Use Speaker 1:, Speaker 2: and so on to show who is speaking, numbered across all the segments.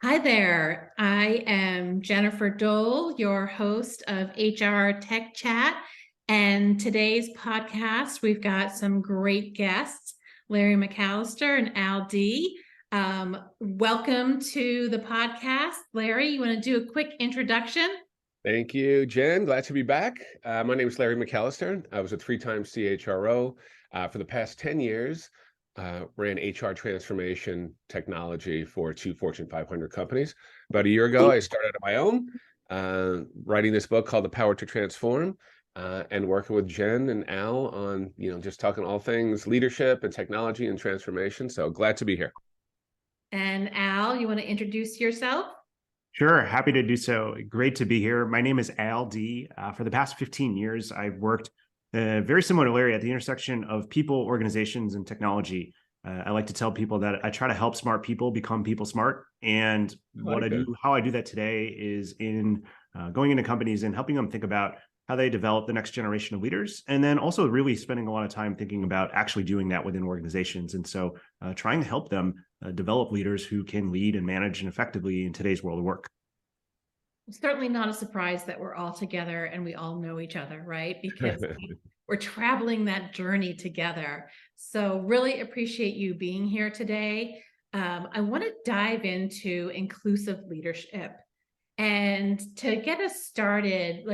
Speaker 1: Hi there. I am Jennifer Dole, your host of HR Tech Chat. And today's podcast, we've got some great guests, Larry McAlister and Al D. Welcome to the podcast. Larry, you want to do a quick introduction?
Speaker 2: Thank you, Jen. Glad to be back. My name is Larry McAlister. I was a three-time CHRO. For the past 10 years, ran HR transformation technology for two Fortune 500 companies. About a year ago, I started on my own, writing this book called The Power to Transform, and working with Jen and Al on, just talking all things leadership and technology and transformation. So glad to be here.
Speaker 1: And Al, you want to introduce yourself?
Speaker 3: Sure, happy to do so. Great to be here. My name is Al D. For the past 15 years, I've worked very similar to Larry at the intersection of people, organizations, and technology. I like to tell people that I try to help smart people become people smart. And how I do that today is in going into companies and helping them think about how they develop the next generation of leaders, and then also really spending a lot of time thinking about actually doing that within organizations. And so trying to help them develop leaders who can lead and manage and effectively in today's world of work.
Speaker 1: Certainly not a surprise that we're all together and we all know each other, right? Because we're traveling that journey together. So really appreciate you being here today. I want to dive into inclusive leadership. And to get us started,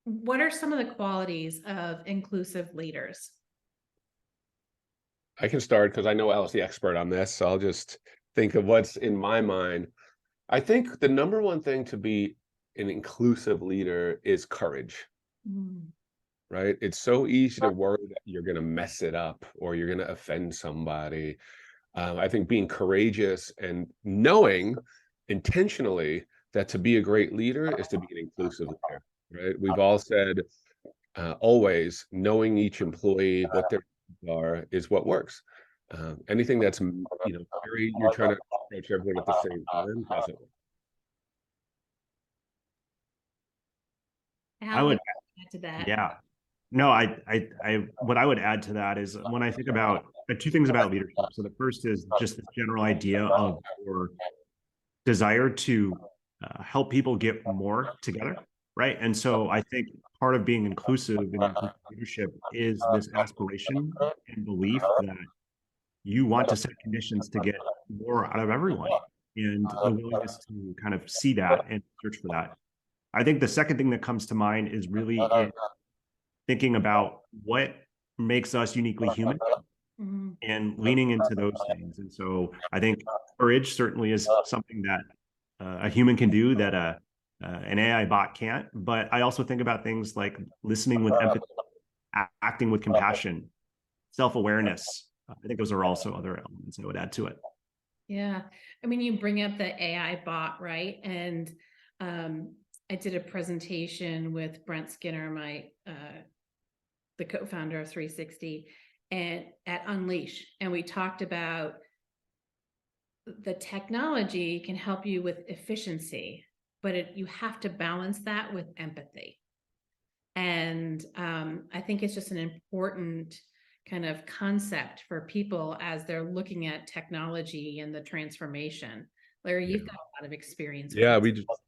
Speaker 1: what are some of the qualities of inclusive leaders?
Speaker 2: I can start because I know Al's the expert on this, so I'll just think of what's in my mind. I think the number one thing to be an inclusive leader is courage, right? It's so easy to worry that you're going to mess it up or you're going to offend somebody. I think being courageous and knowing intentionally that to be a great leader is to be an inclusive leader, right? We've all said always knowing each employee, what their needs are, is what works. Anything that's, you're trying to approach everyone at the same time doesn't work.
Speaker 1: Al, what do you add to that?
Speaker 3: Yeah. No, what I would add to that is when I think about two things about leadership. So the first is just this general idea of your desire to help people get more together, right? And so I think part of being inclusive in leadership is this aspiration and belief that you want to set conditions to get more out of everyone, and the willingness to kind of see that and search for that. I think the second thing that comes to mind is really thinking about what makes us uniquely human and leaning into those things. And so I think courage certainly is something that a human can do that an AI bot can't. But I also think about things like listening with empathy, acting with compassion, self-awareness. I think those are also other elements I would add to it.
Speaker 1: Yeah. I mean, you bring up the AI bot, right? And I did a presentation with Brent Skinner, the co-founder of 360, and at Unleash. And we talked about the technology can help you with efficiency, but you have to balance that with empathy. And I think it's just an important kind of concept for people as they're looking at technology and the transformation. Larry, you've got a lot of experience.
Speaker 2: Yeah,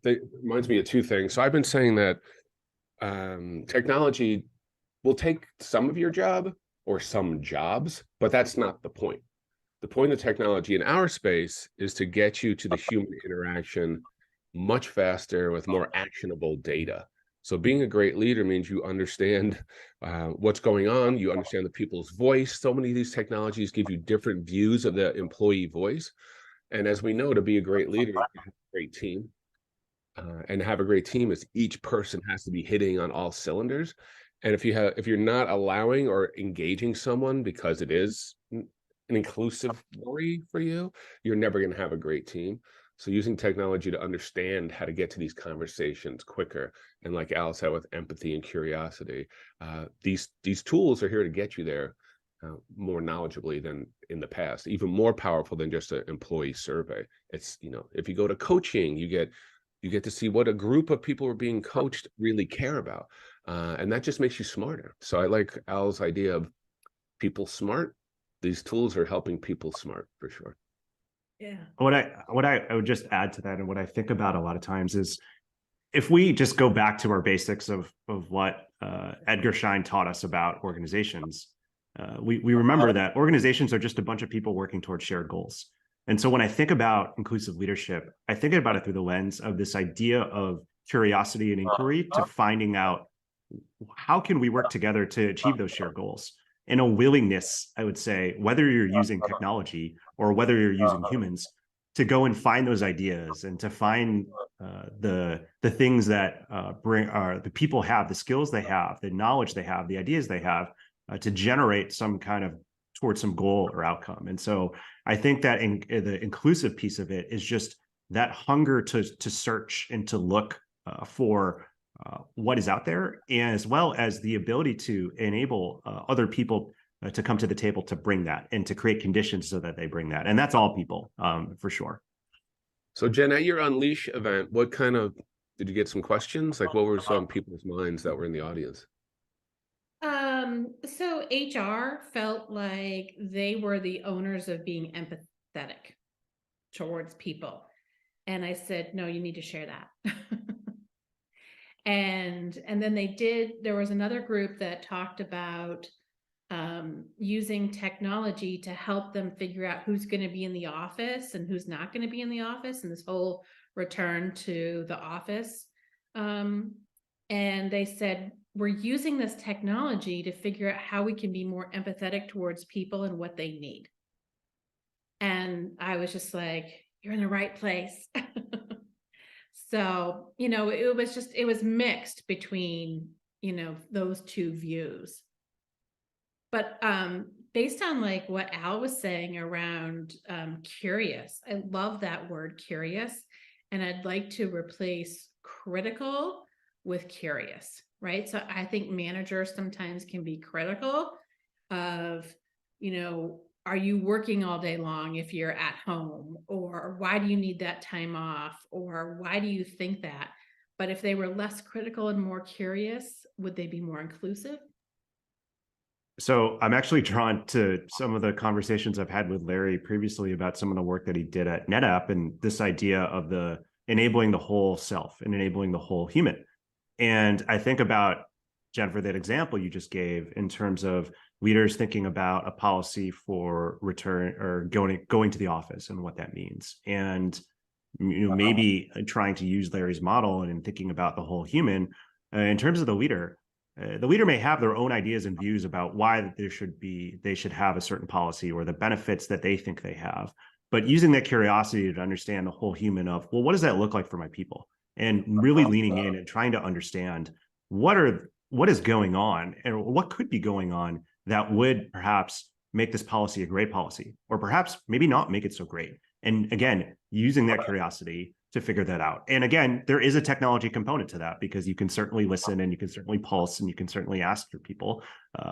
Speaker 2: it reminds me of two things. So I've been saying that technology will take some of your job or some jobs, but that's not the point. The point of technology in our space is to get you to the human interaction much faster with more actionable data. So being a great leader means you understand what's going on. You understand the people's voice. So many of these technologies give you different views of the employee voice. And as we know, to be a great leader, you have a great team. And to have a great team is each person has to be hitting on all cylinders. And if you're not allowing or engaging someone because it is an inclusive worry for you, you're never going to have a great team. So using technology to understand how to get to these conversations quicker, and like Al said, with empathy and curiosity, these tools are here to get you there more knowledgeably than in the past, even more powerful than just an employee survey. It's, if you go to coaching, you get to see what a group of people are being coached really care about. And that just makes you smarter. So I like Al's idea of people smart. These tools are helping people smart for sure.
Speaker 1: Yeah.
Speaker 3: I would just add to that, and what I think about a lot of times is, if we just go back to our basics of what Edgar Schein taught us about organizations, we remember that organizations are just a bunch of people working towards shared goals. And so when I think about inclusive leadership, I think about it through the lens of this idea of curiosity and inquiry to finding out how can we work together to achieve those shared goals, and a willingness, I would say, whether you're using technology or whether you're using humans, to go and find those ideas and to find the things that bring the people have, the skills they have, the knowledge they have, the ideas they have, to generate some kind of towards some goal or outcome. And so I think that the inclusive piece of it is just that hunger to search and to look for what is out there, and as well as the ability to enable other people to come to the table to bring that and to create conditions so that they bring that. And that's all people, for sure.
Speaker 2: So Jen, at your Unleash event, what kind of, did you get some questions? Like what were some people's minds that were in the audience?
Speaker 1: So HR felt like they were the owners of being empathetic towards people. And I said, no, you need to share that. And then there was another group that talked about using technology to help them figure out who's going to be in the office and who's not going to be in the office, and this whole return to the office. And they said, we're using this technology to figure out how we can be more empathetic towards people and what they need. And I was just like, you're in the right place. So, it was mixed between, those two views. But based on like what Al was saying around curious, I love that word curious. And I'd like to replace critical with curious, right? So I think managers sometimes can be critical of, are you working all day long if you're at home? Or why do you need that time off? Or why do you think that? But if they were less critical and more curious, would they be more inclusive?
Speaker 3: So I'm actually drawn to some of the conversations I've had with Larry previously about some of the work that he did at NetApp, and this idea of the enabling the whole self and enabling the whole human. And I think about, Jennifer, that example you just gave in terms of leaders thinking about a policy for return or going to the office and what that means. And maybe trying to use Larry's model and thinking about the whole human in terms of the leader. The leader may have their own ideas and views about why they should have a certain policy or the benefits that they think they have, but using that curiosity to understand the whole human of, well, what does that look like for my people? And really leaning in and trying to understand what is going on and what could be going on that would perhaps make this policy a great policy, or perhaps maybe not make it so great. And again, using that curiosity to figure that out. And again, there is a technology component to that, because you can certainly listen and you can certainly pulse and you can certainly ask your people.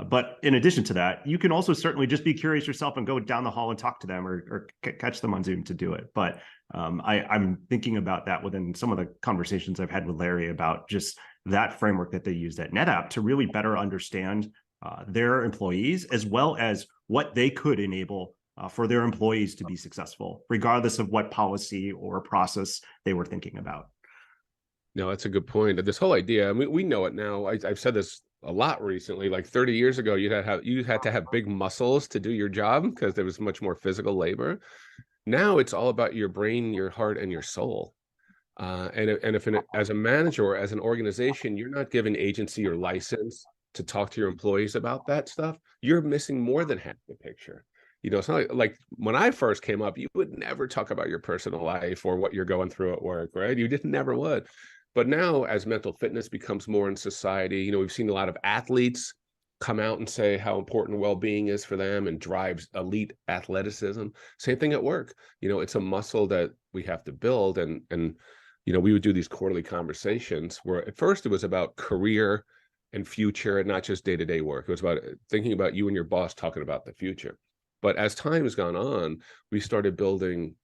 Speaker 3: But in addition to that, you can also certainly just be curious yourself and go down the hall and talk to them or catch them on Zoom to do it. But I'm thinking about that within some of the conversations I've had with Larry about just that framework that they used at NetApp to really better understand their employees, as well as what they could enable for their employees to be successful, regardless of what policy or process they were thinking about.
Speaker 2: No, that's a good point. This whole idea, I mean, we know it now. I've said this a lot recently. Like 30 years ago, you had to have big muscles to do your job because there was much more physical labor. Now it's all about your brain, your heart, and your soul. And if as a manager or as an organization, you're not given agency or license to talk to your employees about that stuff, you're missing more than half the picture. It's not like when I first came up, you would never talk about your personal life or what you're going through at work, right? You just never would. But now, as mental fitness becomes more in society, we've seen a lot of athletes come out and say how important well-being is for them and drives elite athleticism. Same thing at work. It's a muscle that we have to build. And we would do these quarterly conversations where at first it was about career and future and not just day-to-day work. It was about thinking about you and your boss talking about the future. But as time has gone on, we started building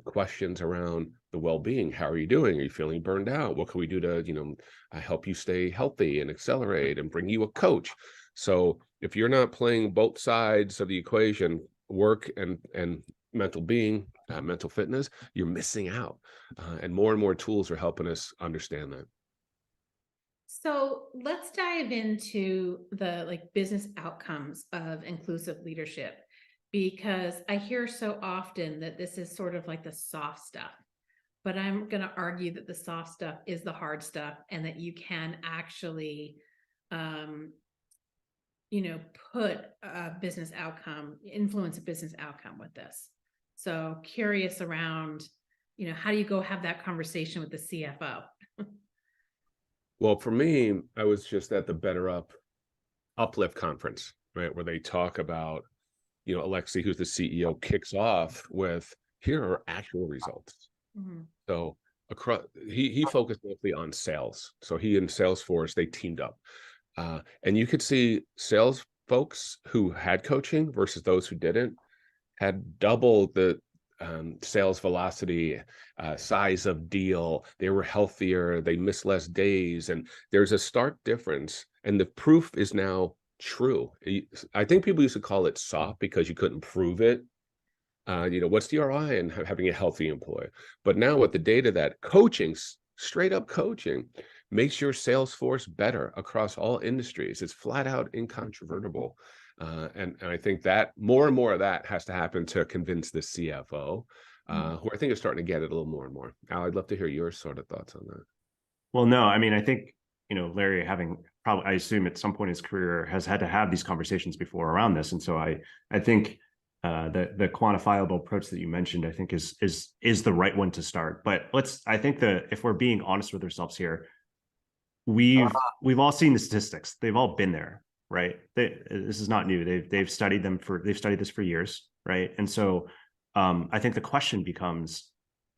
Speaker 2: questions around the well-being. How are you doing? Are you feeling burned out? What can we do to, help you stay healthy and accelerate and bring you a coach? So if you're not playing both sides of the equation, work and mental being, mental fitness, you're missing out. And more tools are helping us understand that.
Speaker 1: So let's dive into the business outcomes of inclusive leadership, because I hear so often that this is sort of like the soft stuff, but I'm going to argue that the soft stuff is the hard stuff, and that you can actually, put a business outcome, influence a business outcome with this. So curious around, how do you go have that conversation with the CFO?
Speaker 2: Well, for me, I was just at the Uplift conference, right, where they talk about, Alexi, who's the CEO, kicks off with, here are actual results.
Speaker 1: Mhm.
Speaker 2: So across, he focused mostly on sales. So he and Salesforce, they teamed up. And you could see sales folks who had coaching versus those who didn't had double the sales velocity, size of deal. They were healthier. They missed less days. And there's a stark difference. And the proof is now true. I think people used to call it soft because you couldn't prove it. What's the ROI in having a healthy employee? But now with the data that coaching, straight up coaching, makes your sales force better across all industries. It's flat out incontrovertible. And I think that more and more of that has to happen to convince the CFO, who I think is starting to get it a little more and more. Al, I'd love to hear your sort of thoughts on that.
Speaker 3: Well, no, I mean, I think, Larry, having probably, I assume at some point in his career, has had to have these conversations before around this. And so I think the quantifiable approach that you mentioned, I think is the right one to start. But I think if we're being honest with ourselves here, we've all seen the statistics. They've all been there, right? This is not new. They've studied this for years, right? And so I think the question becomes,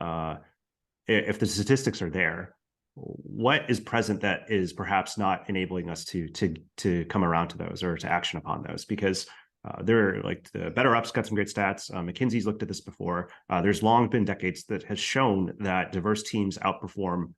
Speaker 3: if the statistics are there, what is present that is perhaps not enabling us to come around to those or to action upon those? Because they're like the Better Up's got some great stats. McKinsey's looked at this before. There's long been decades that has shown that diverse teams outperform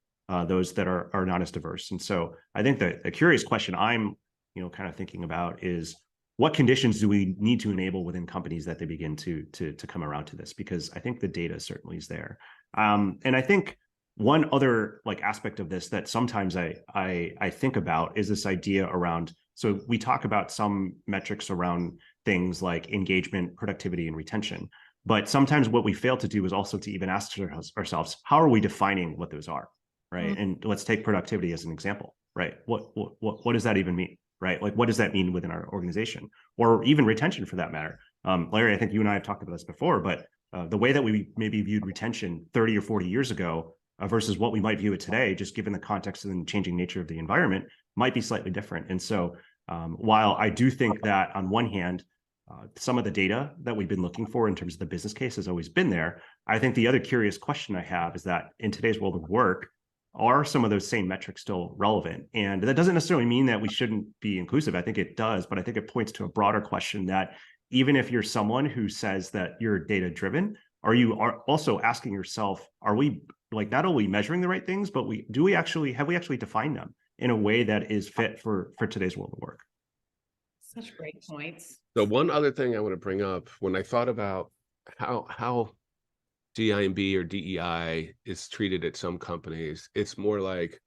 Speaker 3: those that are not as diverse. And so I think the curious question I'm kind of thinking about is, what conditions do we need to enable within companies that they begin to come around to this? Because I think the data certainly is there. And I think one other aspect of this that sometimes I think about is this idea around, so we talk about some metrics around things like engagement, productivity, and retention. But sometimes what we fail to do is also to even ask ourselves, how are we defining what those are, right? Mm-hmm. And let's take productivity as an example, right? What does that even mean, right? What does that mean within our organization, or even retention for that matter? Larry, I think you and I have talked about this before, but the way that we maybe viewed retention 30 or 40 years ago versus what we might view it today, just given the context and changing nature of the environment, might be slightly different. And so while I do think that on one hand, some of the data that we've been looking for in terms of the business case has always been there, I think the other curious question I have is that in today's world of work, are some of those same metrics still relevant? And that doesn't necessarily mean that we shouldn't be inclusive. I think it does, but I think it points to a broader question that even if you're someone who says that you're data driven, are you also asking yourself, are we not only measuring the right things, but have we actually defined them in a way that is fit for today's world of work?
Speaker 1: Such great points.
Speaker 2: So one other thing I want to bring up, when I thought about how DI&B or DEI is treated at some companies, it's more like,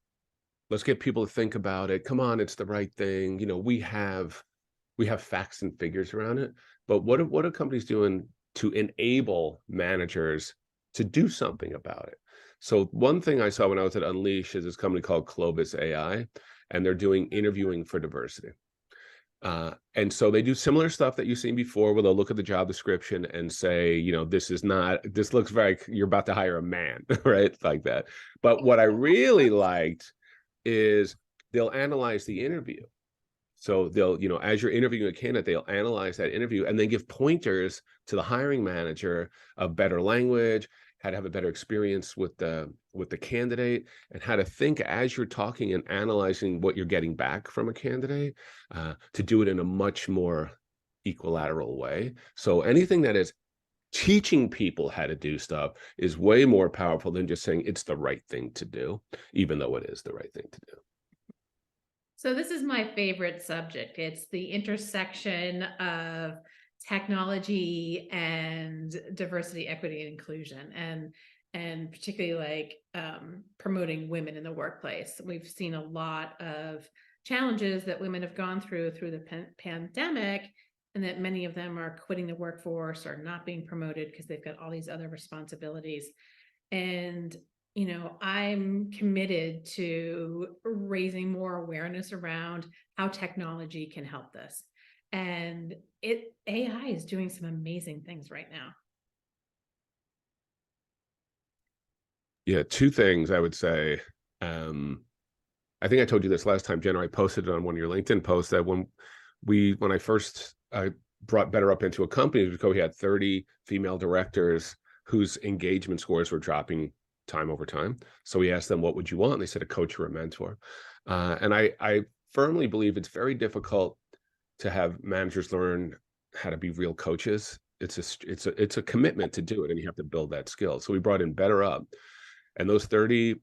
Speaker 2: let's get people to think about it. Come on, it's the right thing. We have facts and figures around it. But what are companies doing to enable managers to do something about it? So one thing I saw when I was at Unleash is this company called Clovis AI, and they're doing interviewing for diversity. And so they do similar stuff that you've seen before, where they'll look at the job description and say, this looks like you're about to hire a man, right? Like that. But what I really liked is they'll analyze the interview. So they'll, as you're interviewing a candidate, they'll analyze that interview and then give pointers to the hiring manager of better language, how to have a better experience with the candidate, and how to think as you're talking and analyzing what you're getting back from a candidate, to do it in a much more equilateral way. So anything that is teaching people how to do stuff is way more powerful than just saying it's the right thing to do, even though it is the right thing to do.
Speaker 1: So this is my favorite subject. It's the intersection of technology and diversity, equity, and inclusion, and particularly like promoting women in the workplace. We've seen a lot of challenges that women have gone through the pandemic, and that many of them are quitting the workforce or not being promoted because they've got all these other responsibilities. And I'm committed to raising more awareness around how technology can help this. And AI is doing some amazing things right now.
Speaker 2: Yeah, two things I would say. I think I told you this last time, Jenna. I posted it on one of your LinkedIn posts that when I first brought Better Up into a company, we had 30 female directors whose engagement scores were dropping time over time. So we asked them, what would you want? And they said a coach or a mentor. And I firmly believe it's very difficult to have managers learn how to be real coaches. It's a commitment to do it, and you have to build that skill. So we brought in Better Up, and those 30,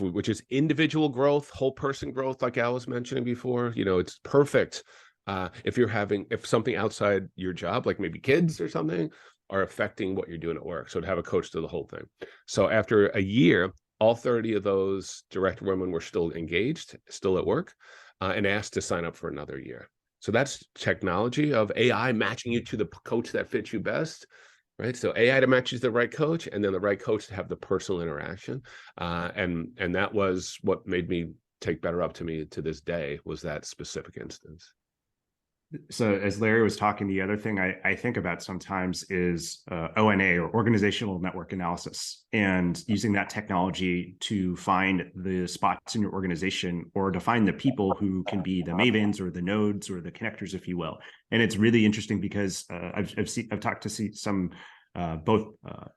Speaker 2: which is individual growth, whole person growth, like Al was mentioning before. It's perfect if something outside your job, like maybe kids or something, are affecting what you're doing at work. So to have a coach do the whole thing. So after a year, all 30 of those director women were still engaged, still at work, and asked to sign up for another year. So that's technology of AI matching you to the coach that fits you best, right? So AI to match you to the right coach, and then the right coach to have the personal interaction. And that was what made me take Better Up to me to this day, was that specific instance.
Speaker 3: So as Larry was talking, the other thing I think about sometimes is ONA, or organizational network analysis, and using that technology to find the spots in your organization, or to find the people who can be the mavens or the nodes or the connectors, if you will. And it's really interesting because I've talked to some both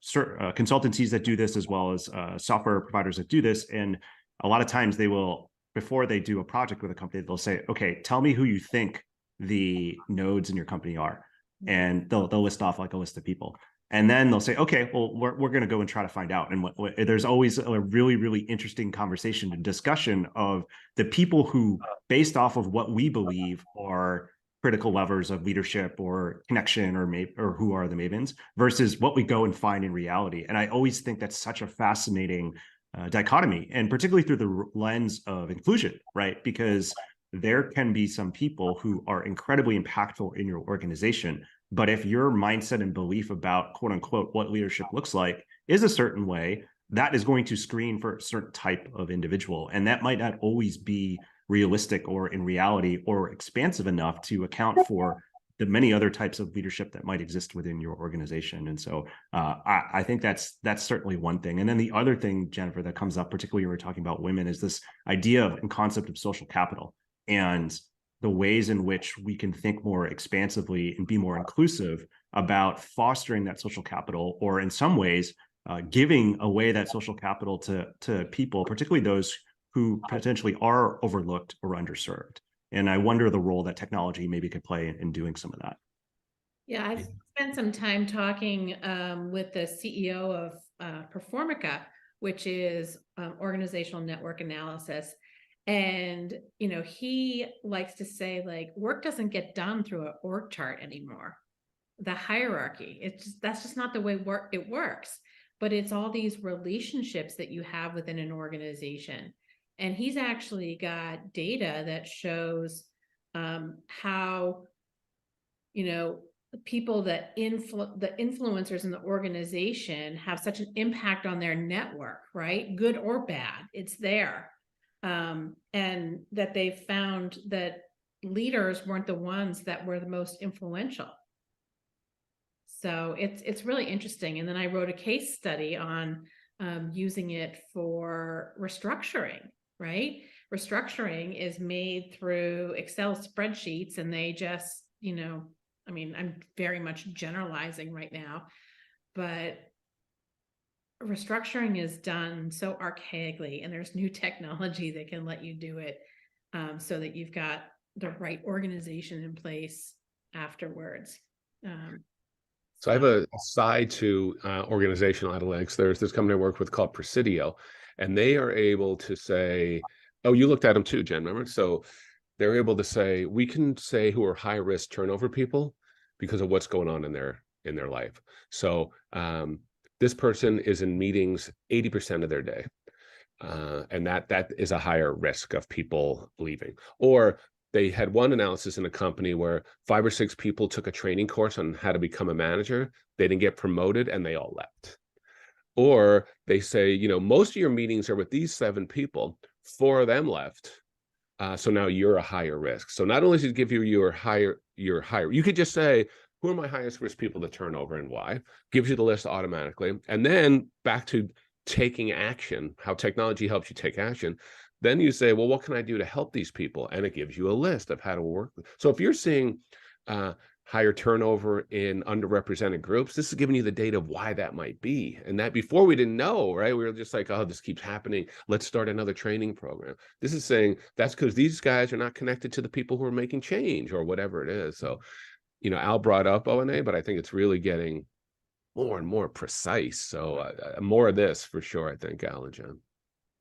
Speaker 3: consultancies that do this, as well as software providers that do this. And a lot of times they will, before they do a project with a company, they'll say, okay, tell me who you think the nodes in your company are, and they'll list off like a list of people, and then they'll say, okay, well, we're going to go and try to find out. And there's always a really, really interesting conversation and discussion of the people who, based off of what we believe are critical levers of leadership or connection, or who are the mavens, versus what we go and find in reality. And I always think that's such a fascinating dichotomy, and particularly through the lens of inclusion, right? Because there can be some people who are incredibly impactful in your organization, but if your mindset and belief about, quote unquote, what leadership looks like is a certain way, that is going to screen for a certain type of individual. And that might not always be realistic or in reality or expansive enough to account for the many other types of leadership that might exist within your organization. And so I think that's certainly one thing. And then the other thing, Jennifer, that comes up, particularly when we're talking about women, is this idea and concept of social capital, and the ways in which we can think more expansively and be more inclusive about fostering that social capital, or in some ways giving away that social capital to people, particularly those who potentially are overlooked or underserved. And I wonder the role that technology maybe could play in doing some of that.
Speaker 1: Yeah, I've spent some time talking with the CEO of Performica, which is organizational network analysis. And, he likes to say, like, work doesn't get done through an org chart anymore. The hierarchy, that's just not the way it works. But it's all these relationships that you have within an organization. And he's actually got data that shows how, people that the influencers in the organization have such an impact on their network, right? Good or bad, it's there. And that they've found that leaders weren't the ones that were the most influential. So it's really interesting. And then I wrote a case study on using it for restructuring, right? Restructuring is made through Excel spreadsheets, and they just, I'm very much generalizing right now, but restructuring is done so archaically, and there's new technology that can let you do it so that you've got the right organization in place afterwards.
Speaker 2: So I have a side to organizational analytics. There's this company I work with called Presidio, and they are able to say, oh, you looked at them too, Jen, remember? So they're able to say, we can say who are high risk turnover people, because of what's going on in their life. So this person is in meetings 80% of their day. And that is a higher risk of people leaving. Or they had one analysis in a company where 5 or 6 people took a training course on how to become a manager. They didn't get promoted and they all left. Or they say, most of your meetings are with these 7 people, 4 of them left. So now you're a higher risk. So not only does it give you your higher, you could just say, who are my highest risk people to turn over and why? Gives you the list automatically. And then back to taking action, how technology helps you take action. Then you say, well, what can I do to help these people? And it gives you a list of how to work. So if you're seeing higher turnover in underrepresented groups, this is giving you the data of why that might be. And that before we didn't know, right? We were just like, oh, this keeps happening. Let's start another training program. This is saying that's because these guys are not connected to the people who are making change or whatever it is. So, Al brought up O&A, but I think it's really getting more and more precise. So more of this for sure, I think, Al and Jen.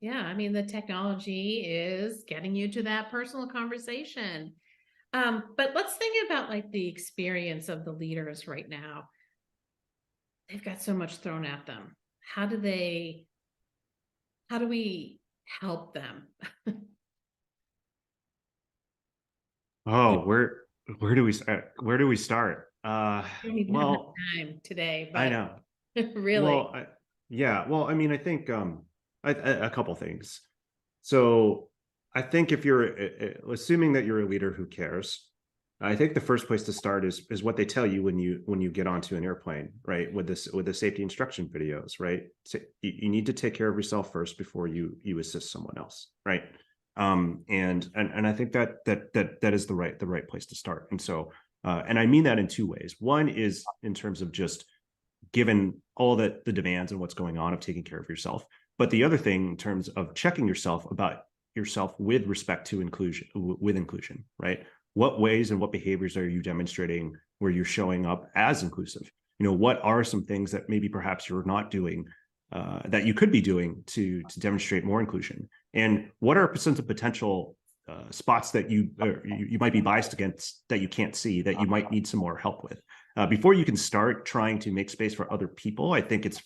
Speaker 1: Yeah, I mean, the technology is getting you to that personal conversation. But let's think about like the experience of the leaders right now. They've got so much thrown at them. How do we help them?
Speaker 3: Oh, where do we start? Where do we start?
Speaker 1: We don't even have enough time today, but
Speaker 3: I know.
Speaker 1: really.
Speaker 3: Well, well, I mean, I think a couple things. So I think if you're assuming that you're a leader who cares, I think the first place to start is what they tell you when you get onto an airplane, right? With the safety instruction videos, right? So you need to take care of yourself first before you assist someone else, right? And I think that is the right place to start. And so and I mean that in 2 ways. One is in terms of just given all the demands and what's going on of taking care of yourself. But the other thing in terms of checking yourself about yourself with respect to inclusion, right? What ways and what behaviors are you demonstrating where you're showing up as inclusive? What are some things that maybe perhaps you're not doing that you could be doing to demonstrate more inclusion? And what are some potential spots that you might be biased against that you can't see that you might need some more help with? Before you can start trying to make space for other people, I think it's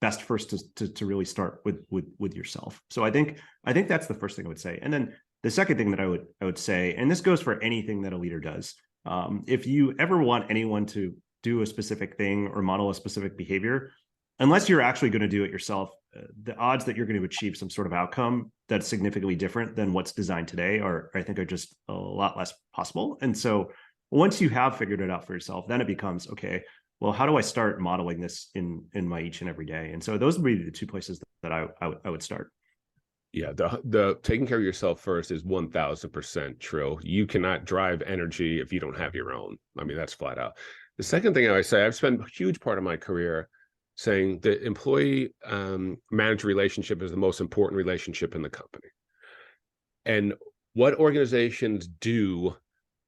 Speaker 3: best to really start with yourself. So I think that's the first thing I would say. And then the second thing that I would say, and this goes for anything that a leader does, if you ever want anyone to do a specific thing or model a specific behavior, unless you're actually going to do it yourself, the odds that you're going to achieve some sort of outcome that's significantly different than what's designed today are just a lot less possible. And so once you have figured it out for yourself, then it becomes, okay, well, how do I start modeling this in my each and every day? And so those would be the 2 places that I would start.
Speaker 2: Yeah, the taking care of yourself first is 1000% true. You cannot drive energy if you don't have your own. I mean, that's flat out. The second thing I would say, I've spent a huge part of my career saying the employee manager relationship is the most important relationship in the company. And what organizations do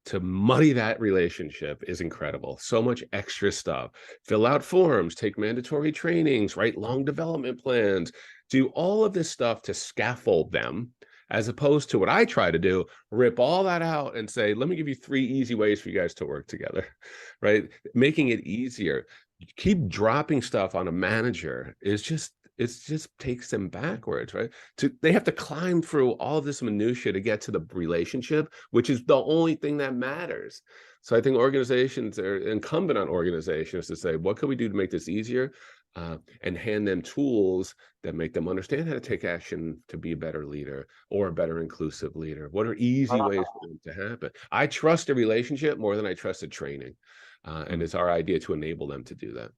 Speaker 2: to muddy that relationship is incredible. So much extra stuff. Fill out forms, take mandatory trainings, write long development plans, do all of this stuff to scaffold them, as opposed to what I try to do, rip all that out and say, let me give you 3 easy ways for you guys to work together, right? Making it easier. Keep dropping stuff on a manager is just takes them backwards, right? They have to climb through all this minutia to get to the relationship, which is the only thing that matters. So I think organizations are incumbent on organizations to say, what can we do to make this easier? And hand them tools that make them understand how to take action to be a better leader or a better inclusive leader. What are easy ways for them to happen? I trust a relationship more than I trust a training. And it's our idea to enable them to do that.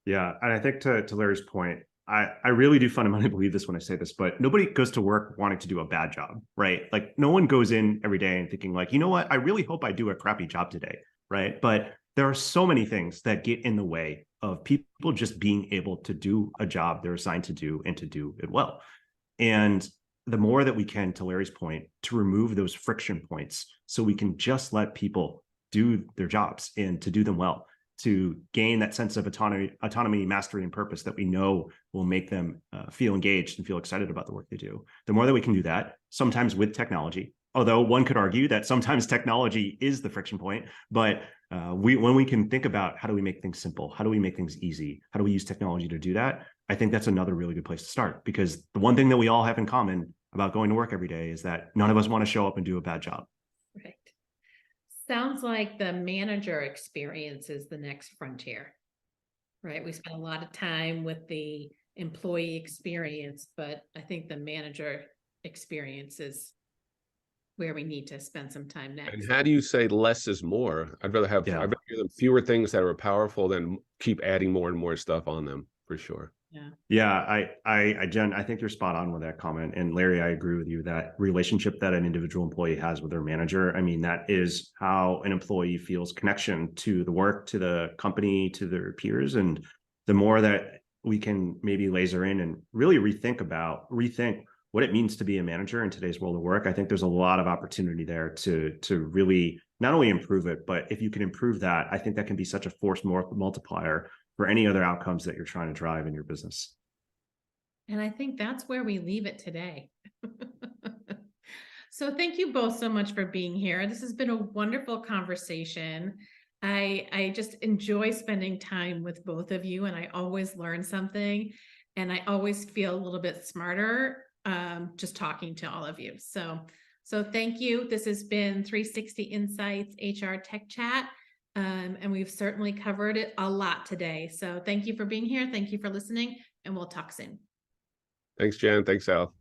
Speaker 3: Yeah. And I think to Larry's point, I really do fundamentally believe this when I say this, but nobody goes to work wanting to do a bad job, right? Like no one goes in every day and thinking like, you know what, I really hope I do a crappy job today, right? But there are so many things that get in the way of people just being able to do a job they're assigned to do and to do it well. And the more that we can, to Larry's point, to remove those friction points so we can just let people do their jobs and to do them well, to gain that sense of autonomy, mastery, and purpose that we know will make them feel engaged and feel excited about the work they do. The more that we can do that, sometimes with technology, although one could argue that sometimes technology is the friction point, but when we can think about how do we make things simple, how do we make things easy, how do we use technology to do that, I think that's another really good place to start, because the one thing that we all have in common about going to work every day is that none of us want to show up and do a bad job.
Speaker 1: Right. Sounds like the manager experience is the next frontier, right? We spend a lot of time with the employee experience, but I think the manager experience is where we need to spend some time next.
Speaker 2: And how do you say less is more? I'd rather have,
Speaker 3: Yeah.
Speaker 2: I'd rather give them fewer things that are powerful than keep adding more and more stuff on them, for sure.
Speaker 1: Yeah.
Speaker 3: Yeah, Jen, I think you're spot on with that comment. And Larry, I agree with you that relationship that an individual employee has with their manager, I mean, that is how an employee feels connection to the work, to the company, to their peers. And the more that we can maybe laser in and really rethink what it means to be a manager in today's world of work, I think there's a lot of opportunity there to really not only improve it, but if you can improve that, I think that can be such a force multiplier for any other outcomes that you're trying to drive in your business.
Speaker 1: And I think that's where we leave it today. So thank you both so much for being here. This has been a wonderful conversation. I just enjoy spending time with both of you, and I always learn something, and I always feel a little bit smarter just talking to all of you. So thank you. This has been 360 Insights HR Tech Chat. And we've certainly covered it a lot today. So thank you for being here. Thank you for listening, and we'll talk soon.
Speaker 2: Thanks, Jen. Thanks, Al.